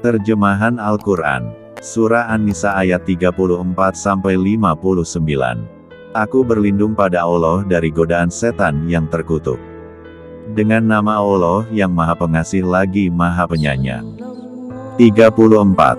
Terjemahan Al-Quran. Surah An-Nisa ayat 34-59. Aku berlindung pada Allah dari godaan setan yang terkutuk. Dengan nama Allah yang Maha Pengasih lagi Maha Penyayang. 34.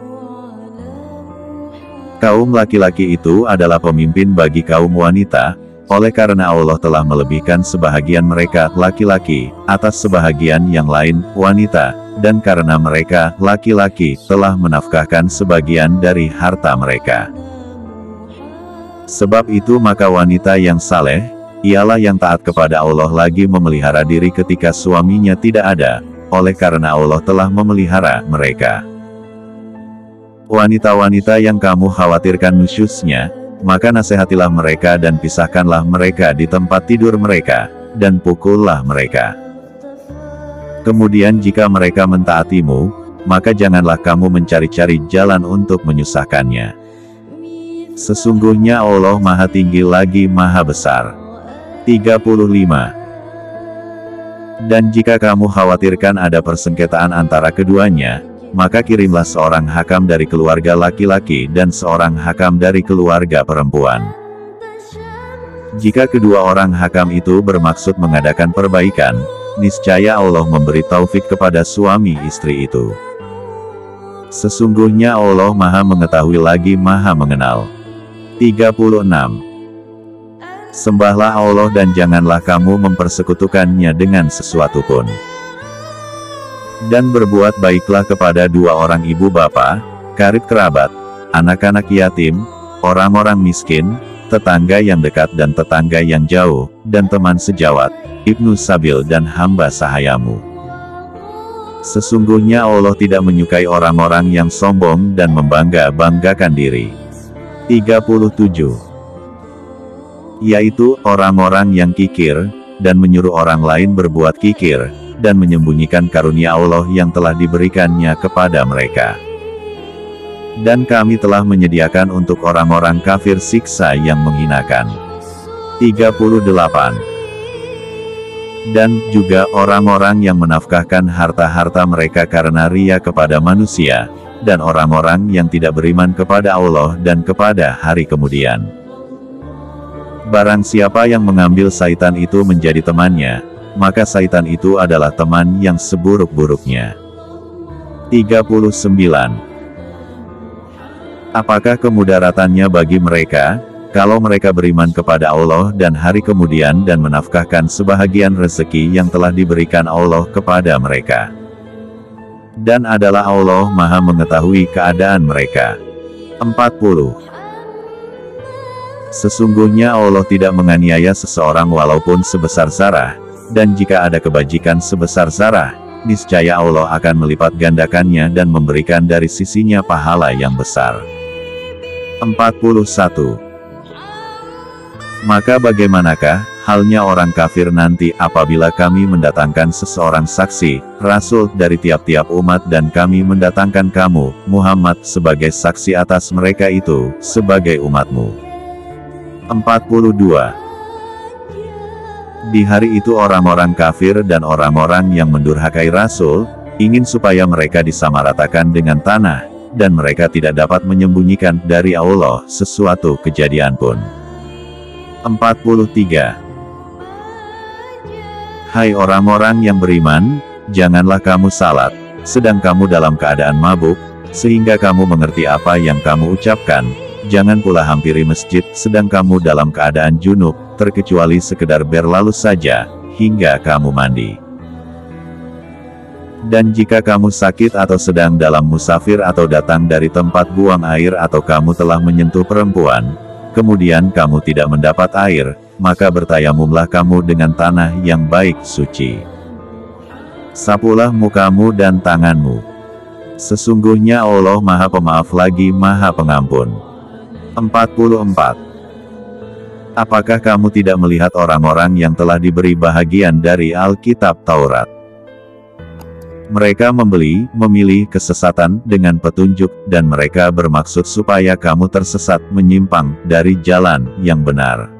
Kaum laki-laki itu adalah pemimpin bagi kaum wanita, oleh karena Allah telah melebihkan sebahagian mereka, laki-laki, atas sebahagian yang lain, wanita, dan karena mereka, laki-laki, telah menafkahkan sebagian dari harta mereka. Sebab itu maka wanita yang saleh, ialah yang taat kepada Allah lagi memelihara diri ketika suaminya tidak ada, oleh karena Allah telah memelihara mereka. Wanita-wanita yang kamu khawatirkan nusyuznya, maka nasihatilah mereka dan pisahkanlah mereka di tempat tidur mereka, dan pukullah mereka. Kemudian jika mereka mentaatimu, maka janganlah kamu mencari-cari jalan untuk menyusahkannya. Sesungguhnya Allah Maha Tinggi lagi Maha Besar. 35. Dan jika kamu khawatirkan ada persengketaan antara keduanya, maka kirimlah seorang hakam dari keluarga laki-laki dan seorang hakam dari keluarga perempuan. Jika kedua orang hakam itu bermaksud mengadakan perbaikan, niscaya Allah memberi taufik kepada suami istri itu. Sesungguhnya Allah Maha Mengetahui lagi Maha Mengenal. 36. Sembahlah Allah dan janganlah kamu mempersekutukannya dengan sesuatu pun. Dan berbuat baiklah kepada dua orang ibu bapa, karib kerabat, anak-anak yatim, orang-orang miskin, tetangga yang dekat dan tetangga yang jauh, dan teman sejawat, ibnu sabil dan hamba sahayamu. Sesungguhnya Allah tidak menyukai orang-orang yang sombong dan membangga-banggakan diri. 37. Yaitu orang-orang yang kikir, dan menyuruh orang lain berbuat kikir, dan menyembunyikan karunia Allah yang telah diberikannya kepada mereka. Dan kami telah menyediakan untuk orang-orang kafir siksa yang menghinakan. 38. Dan juga orang-orang yang menafkahkan harta-harta mereka karena ria kepada manusia, dan orang-orang yang tidak beriman kepada Allah dan kepada hari kemudian. Barang siapa yang mengambil syaitan itu menjadi temannya, maka syaitan itu adalah teman yang seburuk-buruknya. 39. Apakah kemudaratannya bagi mereka, kalau mereka beriman kepada Allah dan hari kemudian dan menafkahkan sebahagian rezeki yang telah diberikan Allah kepada mereka? Dan adalah Allah Maha Mengetahui keadaan mereka. 40. Sesungguhnya Allah tidak menganiaya seseorang walaupun sebesar zarah, dan jika ada kebajikan sebesar zarah, niscaya Allah akan melipat gandakannya dan memberikan dari sisinya pahala yang besar. 41. Maka bagaimanakah halnya orang kafir nanti apabila kami mendatangkan seseorang saksi, Rasul dari tiap-tiap umat dan kami mendatangkan kamu, Muhammad sebagai saksi atas mereka itu, sebagai umatmu. 42. Di hari itu orang-orang kafir dan orang-orang yang mendurhakai Rasul, ingin supaya mereka disamaratakan dengan tanah, dan mereka tidak dapat menyembunyikan dari Allah sesuatu kejadian pun. 43. Hai orang-orang yang beriman, janganlah kamu salat, sedang kamu dalam keadaan mabuk, sehingga kamu mengerti apa yang kamu ucapkan. Jangan pula hampiri masjid sedang kamu dalam keadaan junub, terkecuali sekedar berlalu saja, hingga kamu mandi. Dan jika kamu sakit atau sedang dalam musafir atau datang dari tempat buang air atau kamu telah menyentuh perempuan, kemudian kamu tidak mendapat air, maka bertayamumlah kamu dengan tanah yang baik suci. Sapulah mukamu dan tanganmu. Sesungguhnya Allah Maha Pemaaf lagi Maha Pengampun. 44. Apakah kamu tidak melihat orang-orang yang telah diberi bahagian dari Alkitab Taurat? Mereka memilih kesesatan dengan petunjuk, dan mereka bermaksud supaya kamu tersesat menyimpang dari jalan yang benar.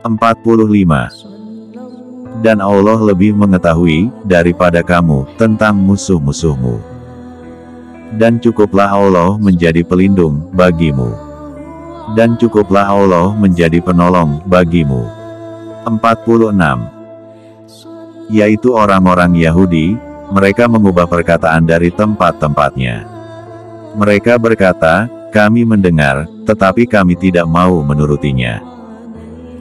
45. Dan Allah lebih mengetahui daripada kamu tentang musuh-musuhmu. Dan cukuplah Allah menjadi pelindung bagimu. Dan cukuplah Allah menjadi penolong bagimu. 46. Yaitu orang-orang Yahudi, mereka mengubah perkataan dari tempat-tempatnya. Mereka berkata, kami mendengar, tetapi kami tidak mau menurutinya.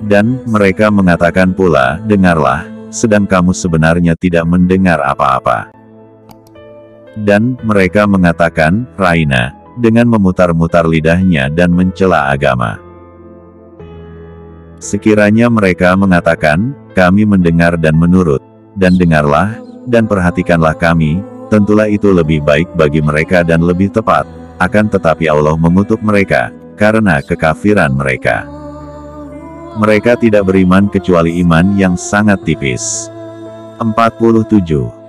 Dan mereka mengatakan pula, dengarlah, sedang kamu sebenarnya tidak mendengar apa-apa. Dan mereka mengatakan, Raina, dengan memutar-mutar lidahnya dan mencela agama. Sekiranya mereka mengatakan, kami mendengar dan menurut, dan dengarlah, dan perhatikanlah kami, tentulah itu lebih baik bagi mereka dan lebih tepat, akan tetapi Allah mengutuk mereka, karena kekafiran mereka. Mereka tidak beriman kecuali iman yang sangat tipis. 47.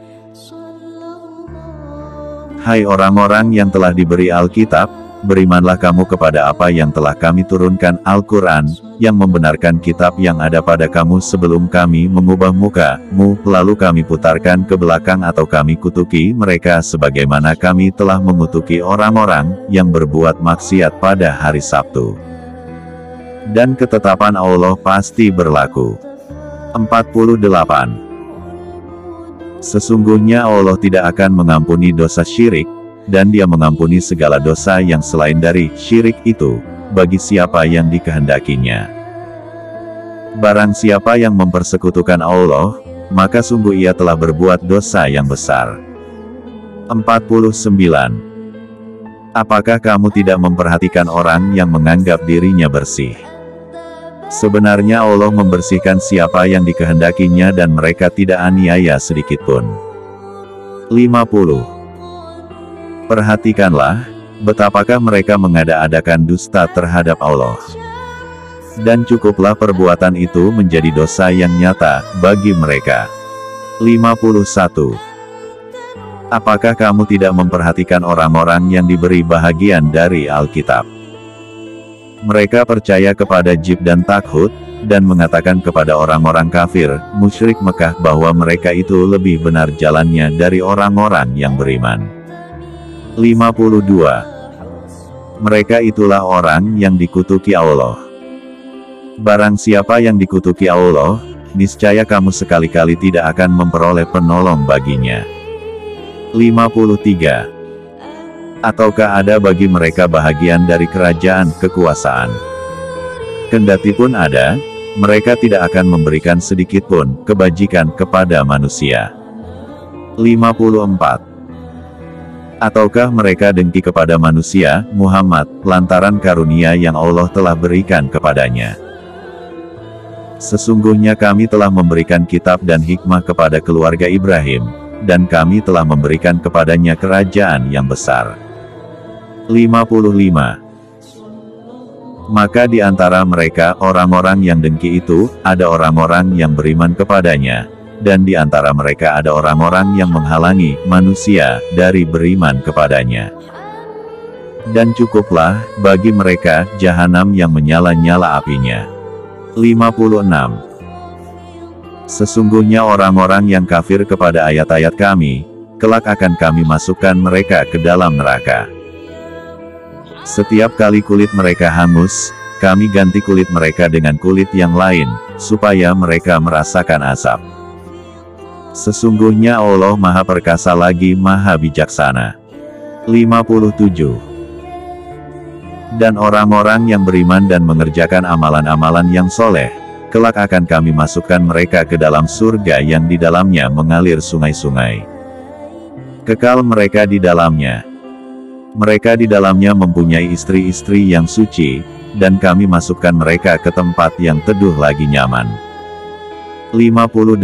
Hai orang-orang yang telah diberi Alkitab, berimanlah kamu kepada apa yang telah kami turunkan Al-Quran, yang membenarkan kitab yang ada pada kamu sebelum kami mengubah muka-mu, lalu kami putarkan ke belakang atau kami kutuki mereka sebagaimana kami telah mengutuki orang-orang yang berbuat maksiat pada hari Sabtu. Dan ketetapan Allah pasti berlaku. 48. Sesungguhnya Allah tidak akan mengampuni dosa syirik, dan Dia mengampuni segala dosa yang selain dari syirik itu, bagi siapa yang dikehendakinya. Barang siapa yang mempersekutukan Allah, maka sungguh ia telah berbuat dosa yang besar. 49. Apakah kamu tidak memperhatikan orang yang menganggap dirinya bersih? Sebenarnya Allah membersihkan siapa yang dikehendakinya dan mereka tidak aniaya sedikitpun. 50. Perhatikanlah, betapakah mereka mengada-adakan dusta terhadap Allah. Dan cukuplah perbuatan itu menjadi dosa yang nyata bagi mereka. 51. Apakah kamu tidak memperhatikan orang-orang yang diberi bahagian dari Alkitab? Mereka percaya kepada Jib dan Takhut, dan mengatakan kepada orang-orang kafir, musyrik Mekah bahwa mereka itu lebih benar jalannya dari orang-orang yang beriman. 52. Mereka itulah orang yang dikutuki Allah. Barang siapa yang dikutuki Allah, niscaya kamu sekali-kali tidak akan memperoleh penolong baginya. 53. Ataukah ada bagi mereka bahagian dari kerajaan kekuasaan? Kendati pun ada, mereka tidak akan memberikan sedikitpun kebajikan kepada manusia. 54. Ataukah mereka dengki kepada manusia, Muhammad, lantaran karunia yang Allah telah berikan kepadanya? Sesungguhnya kami telah memberikan kitab dan hikmah kepada keluarga Ibrahim, dan kami telah memberikan kepadanya kerajaan yang besar. 55. Maka di antara mereka orang-orang yang dengki itu, ada orang-orang yang beriman kepadanya, dan di antara mereka ada orang-orang yang menghalangi manusia dari beriman kepadanya. Dan cukuplah bagi mereka jahanam yang menyala-nyala apinya. 56. Sesungguhnya orang-orang yang kafir kepada ayat-ayat kami, kelak akan kami masukkan mereka ke dalam neraka. Setiap kali kulit mereka hangus, kami ganti kulit mereka dengan kulit yang lain, supaya mereka merasakan asap. Sesungguhnya Allah Maha Perkasa lagi Maha Bijaksana. 57. Dan orang-orang yang beriman dan mengerjakan amalan-amalan yang soleh, kelak akan kami masukkan mereka ke dalam surga yang di dalamnya mengalir sungai-sungai. Kekal mereka di dalamnya. Mereka di dalamnya mempunyai istri-istri yang suci, dan kami masukkan mereka ke tempat yang teduh lagi nyaman. 58.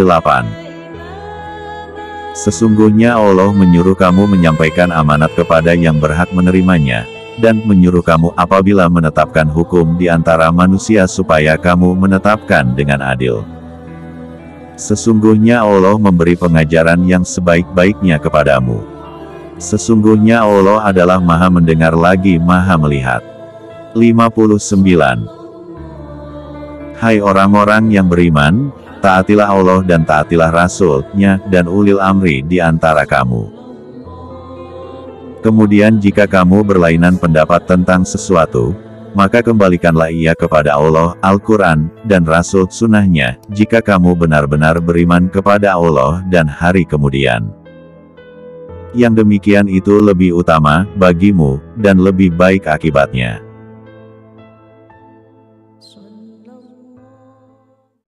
Sesungguhnya Allah menyuruh kamu menyampaikan amanat kepada yang berhak menerimanya, dan menyuruh kamu apabila menetapkan hukum di antara manusia supaya kamu menetapkan dengan adil. Sesungguhnya Allah memberi pengajaran yang sebaik-baiknya kepadamu. Sesungguhnya Allah adalah Maha mendengar lagi Maha melihat. 59. Hai orang-orang yang beriman, taatilah Allah dan taatilah Rasul-Nya, dan ulil amri di antara kamu. Kemudian jika kamu berlainan pendapat tentang sesuatu, maka kembalikanlah ia kepada Allah, Al-Quran, dan Rasul Sunnahnya, jika kamu benar-benar beriman kepada Allah dan hari kemudian. Yang demikian itu lebih utama bagimu, dan lebih baik akibatnya.